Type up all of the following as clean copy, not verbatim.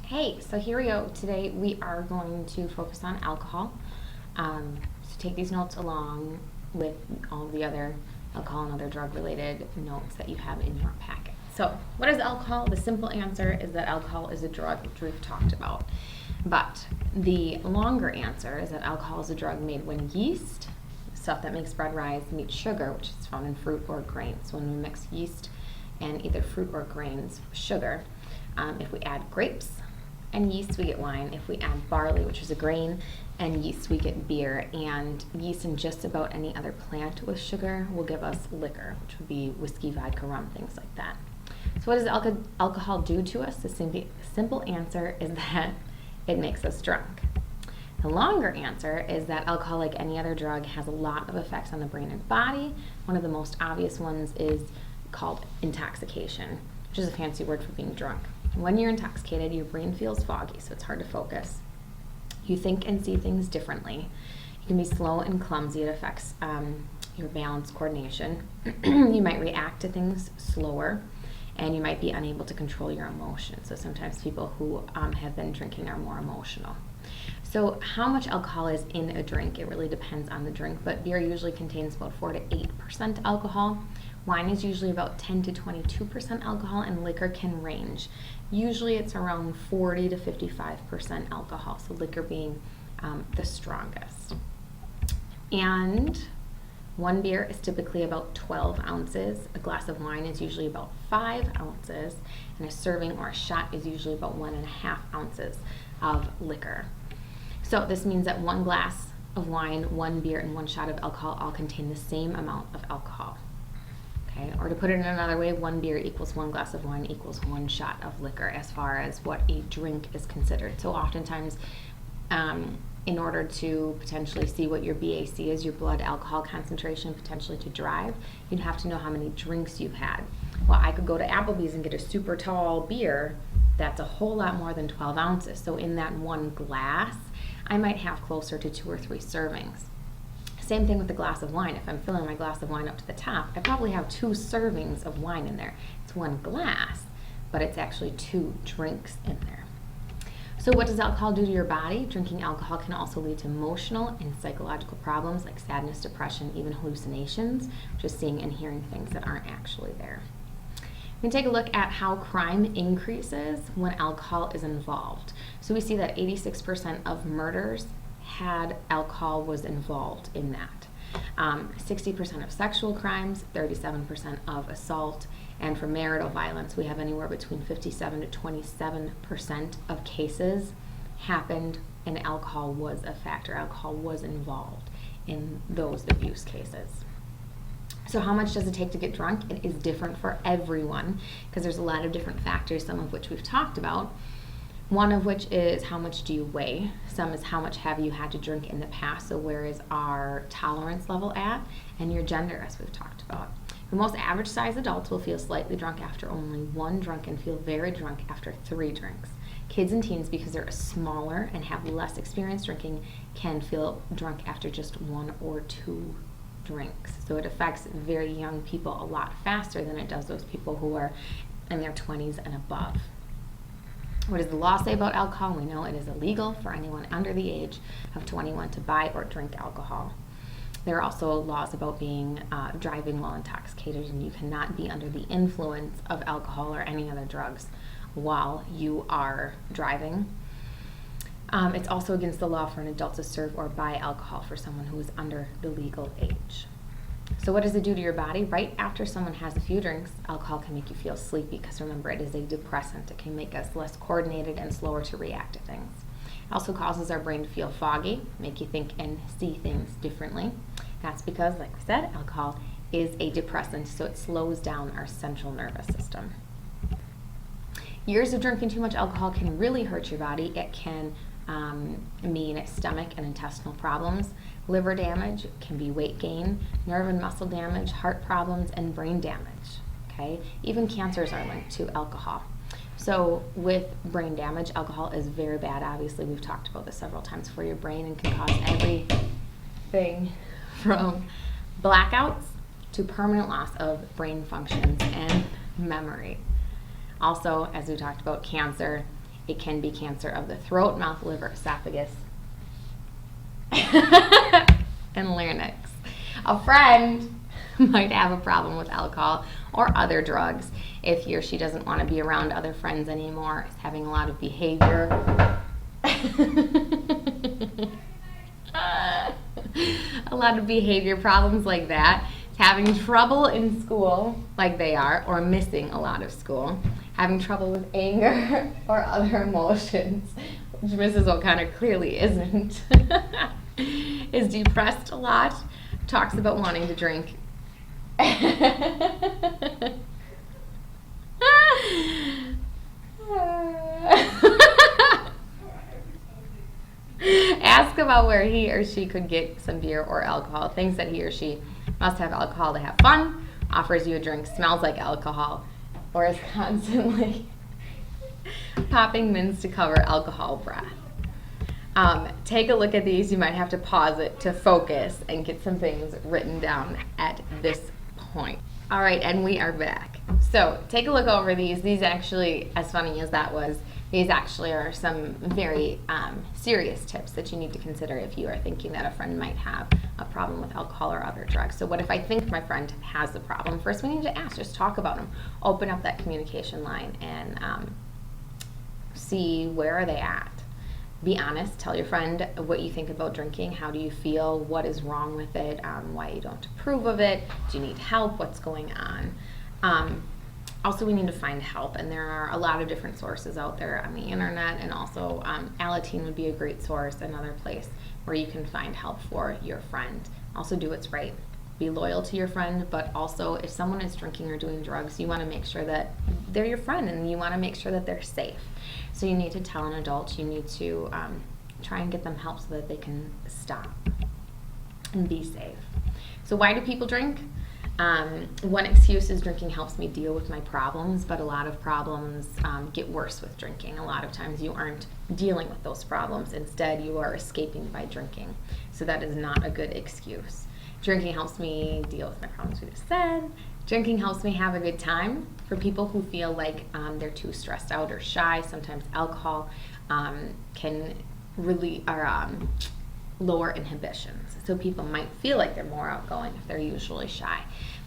Hey, so here we go. Today we are going to focus on alcohol. So take these notes along with all the other alcohol and other drug related notes that you have in your packet. So, what is alcohol? The simple answer is that alcohol is a drug, which we've talked about. But the longer answer is that alcohol is a drug made when yeast, stuff that makes bread rise, meets sugar, which is found in fruit or grains. So when we mix yeast and either fruit or grains with sugar, if we add grapes and yeast, we get wine. If we add barley, which is a grain, and yeast, we get beer. And yeast in just about any other plant with sugar will give us liquor, which would be whiskey, vodka, rum, things like that. So what does alcohol do to us? The simple answer is that it makes us drunk. The longer answer is that alcohol, like any other drug, has a lot of effects on the brain and body. One of the most obvious ones is called intoxication, which is a fancy word for being drunk. When you're intoxicated, your brain feels foggy, so it's hard to focus. You think and see things differently. You can be slow and clumsy. It affects your balance, coordination. You might react to things slower, and you might be unable to control your emotions. So sometimes people who have been drinking are more emotional. So how much alcohol is in a drink? It really depends on the drink, but beer usually contains about 4 to 8% alcohol. Wine is usually about 10 to 22% alcohol, and liquor can range. Usually it's around 40 to 55% alcohol, so liquor being the strongest. And one beer is typically about 12 ounces. A glass of wine is usually about 5 ounces, and a serving or a shot is usually about 1.5 ounces of liquor. So this means that one glass of wine, one beer, and one shot of alcohol all contain the same amount of alcohol. Okay? Or to put it in another way, one beer equals one glass of wine equals one shot of liquor as far as what a drink is considered. So oftentimes, in order to potentially see what your BAC is, your blood alcohol concentration, potentially to drive, you'd have to know how many drinks you've had. Well, I could go to Applebee's and get a super tall beer that's a whole lot more than 12 ounces. So in that one glass, I might have closer to 2 or 3 servings. Same thing with a glass of wine. If I'm filling my glass of wine up to the top, I probably have 2 servings of wine in there. It's one glass, but it's actually 2 drinks in there. So what does alcohol do to your body? Drinking alcohol can also lead to emotional and psychological problems like sadness, depression, even hallucinations, just seeing and hearing things that aren't actually there. We can take a look at how crime increases when alcohol is involved. So we see that 86% of murders had alcohol was involved in that. 60% of sexual crimes, 37% of assault, and for marital violence, we have anywhere between 57 to 27% of cases happened and alcohol was a factor. Alcohol was involved in those abuse cases. So how much does it take to get drunk? It is different for everyone because there's a lot of different factors, some of which we've talked about. One of which is how much do you weigh? Some is how much have you had to drink in the past, so where is our tolerance level at? And your gender, as we've talked about. The most average size adults will feel slightly drunk after only 1 drink and feel very drunk after 3 drinks. Kids and teens, because they're smaller and have less experience drinking, can feel drunk after just 1 or 2 drinks. So it affects very young people a lot faster than it does those people who are in their 20s and above. What does the law say about alcohol? We know it is illegal for anyone under the age of 21 to buy or drink alcohol. There are also laws about being driving while intoxicated, and you cannot be under the influence of alcohol or any other drugs while you are driving. It's also against the law for an adult to serve or buy alcohol for someone who is under the legal age. So what does it do to your body? Right after someone has a few drinks, alcohol can make you feel sleepy because remember, it is a depressant. It can make us less coordinated and slower to react to things. It also causes our brain to feel foggy, make you think and see things differently. That's because, like we said, alcohol is a depressant, so it slows down our central nervous system. Years of drinking too much alcohol can really hurt your body. It can mean stomach and intestinal problems. Liver damage can be weight gain, nerve and muscle damage, heart problems, and brain damage. Okay? Even cancers are linked to alcohol. So with brain damage, alcohol is very bad. Obviously, we've talked about this several times for your brain and can cause everything from blackouts to permanent loss of brain functions and memory. Also, as we talked about, cancer It can be cancer of the throat, mouth, liver, esophagus, and larynx. A friend might have a problem with alcohol or other drugs if he or she doesn't want to be around other friends anymore, is having a lot of behavior. A lot of behavior problems like that, having trouble in school like they are, or missing a lot of school, having trouble with anger or other emotions, which Mrs. O'Connor clearly isn't, is depressed a lot, talks about wanting to drink. Ask about where he or she could get some beer or alcohol. Thinks that he or she must have alcohol to have fun. Offers you a drink, smells like alcohol, or is constantly popping mints to cover alcohol breath. Take a look at these. You might have to pause it to focus and get some things written down at this point. All right, and we are back. So take a look over these. These actually, as funny as that was, these actually are some very serious tips that you need to consider if you are thinking that a friend might have a problem with alcohol or other drugs. So what if I think my friend has the problem? First, we need to ask, just talk about them. Open up that communication line and see where are they at. Be honest. Tell your friend what you think about drinking. How do you feel? What is wrong with it? Why you don't approve of it? Do you need help? What's going on? Also, we need to find help, and there are a lot of different sources out there on the internet, and also Alateen would be a great source, another place where you can find help for your friend. Also, do what's right. Be loyal to your friend, but also if someone is drinking or doing drugs, you want to make sure that they're your friend, and you want to make sure that they're safe. So you need to tell an adult, you need to try and get them help so that they can stop and be safe. So why do people drink? One excuse is drinking helps me deal with my problems, but a lot of problems get worse with drinking. A lot of times you aren't dealing with those problems. Instead, you are escaping by drinking. So that is not a good excuse. Drinking helps me deal with my problems, we just said. Drinking helps me have a good time. For people who feel like they're too stressed out or shy, sometimes alcohol can really lower inhibitions. So people might feel like they're more outgoing if they're usually shy.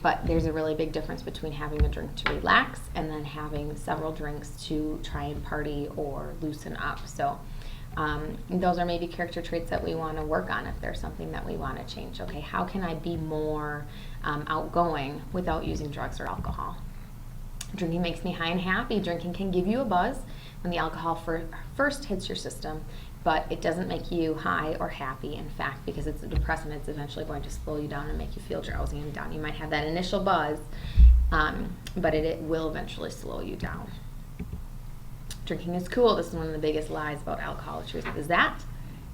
But there's a really big difference between having a drink to relax and then having several drinks to try and party or loosen up. So those are maybe character traits that we want to work on if there's something that we want to change. Okay, how can I be more outgoing without using drugs or alcohol? Drinking makes me high and happy. Drinking can give you a buzz when the alcohol first hits your system, but it doesn't make you high or happy. In fact, because it's a depressant, it's eventually going to slow you down and make you feel drowsy and down. You might have that initial buzz, but it will eventually slow you down. Drinking is cool. This is one of the biggest lies about alcohol. The truth is that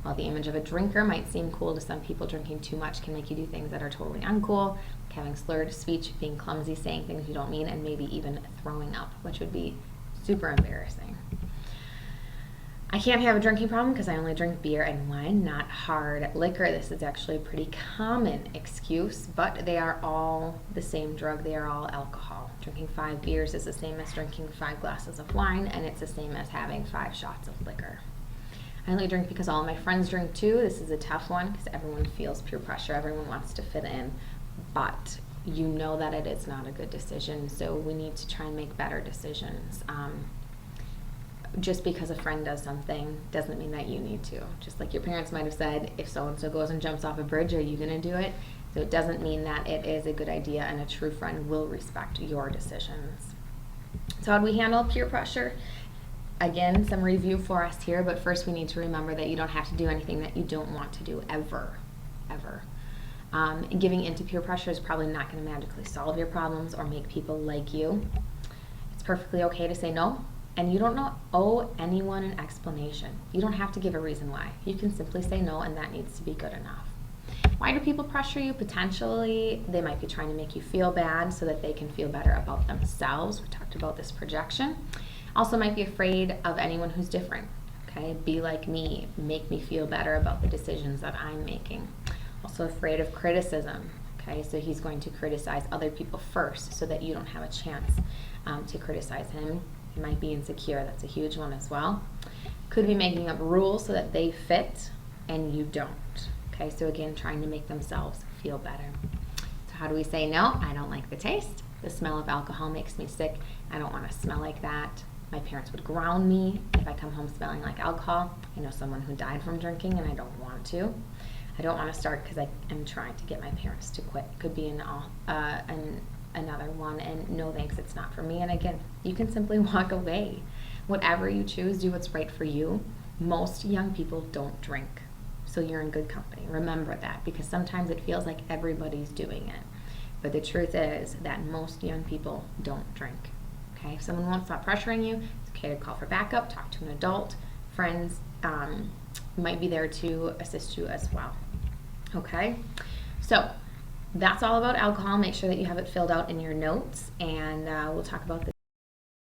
while the image of a drinker might seem cool to some people, drinking too much can make you do things that are totally uncool, like having slurred speech, being clumsy, saying things you don't mean, and maybe even throwing up, which would be super embarrassing. I can't have a drinking problem because I only drink beer and wine, not hard liquor. This is actually a pretty common excuse, but they are all the same drug. They are all alcohol. Drinking 5 beers is the same as drinking 5 glasses of wine, and it's the same as having 5 shots of liquor. I only drink because all of my friends drink too. This is a tough one because everyone feels peer pressure. Everyone wants to fit in, but you know that it is not a good decision, so we need to try and make better decisions. Just because a friend does something doesn't mean that you need to. Just like your parents might have said, if so-and-so goes and jumps off a bridge, are you going to do it? So it doesn't mean that it is a good idea, and a true friend will respect your decisions. So how do we handle peer pressure? Again, some review for us here, but first we need to remember that you don't have to do anything that you don't want to do ever. Giving into peer pressure is probably not going to magically solve your problems or make people like you. It's perfectly okay to say no. And you don't owe anyone an explanation. You don't have to give a reason why. You can simply say no, and that needs to be good enough. Why do people pressure you? Potentially, they might be trying to make you feel bad so that they can feel better about themselves. We talked about this projection. Also might be afraid of anyone who's different. Okay, be like me. Make me feel better about the decisions that I'm making. Also afraid of criticism. Okay, so he's going to criticize other people first so that you don't have a chance to criticize him. You might be insecure. That's a huge one as well. Could be making up rules so that they fit and you don't. Okay, so again, trying to make themselves feel better. So how do we say no? I don't like the taste. The smell of alcohol makes me sick. I don't want to smell like that. My parents would ground me if I come home smelling like alcohol. I know someone who died from drinking and I don't want to. I don't want to start because I am trying to get my parents to quit. Could be another one, and no thanks, it's not for me. And again, you can simply walk away. Whatever you choose, do what's right for you. Most young people don't drink, so you're in good company. Remember that, because sometimes it feels like everybody's doing it. But the truth is that most young people don't drink. Okay, if someone won't stop pressuring you, it's okay to call for backup, talk to an adult. Friends might be there to assist you as well. Okay, so that's all about alcohol. Make sure that you have it filled out in your notes, and we'll talk about this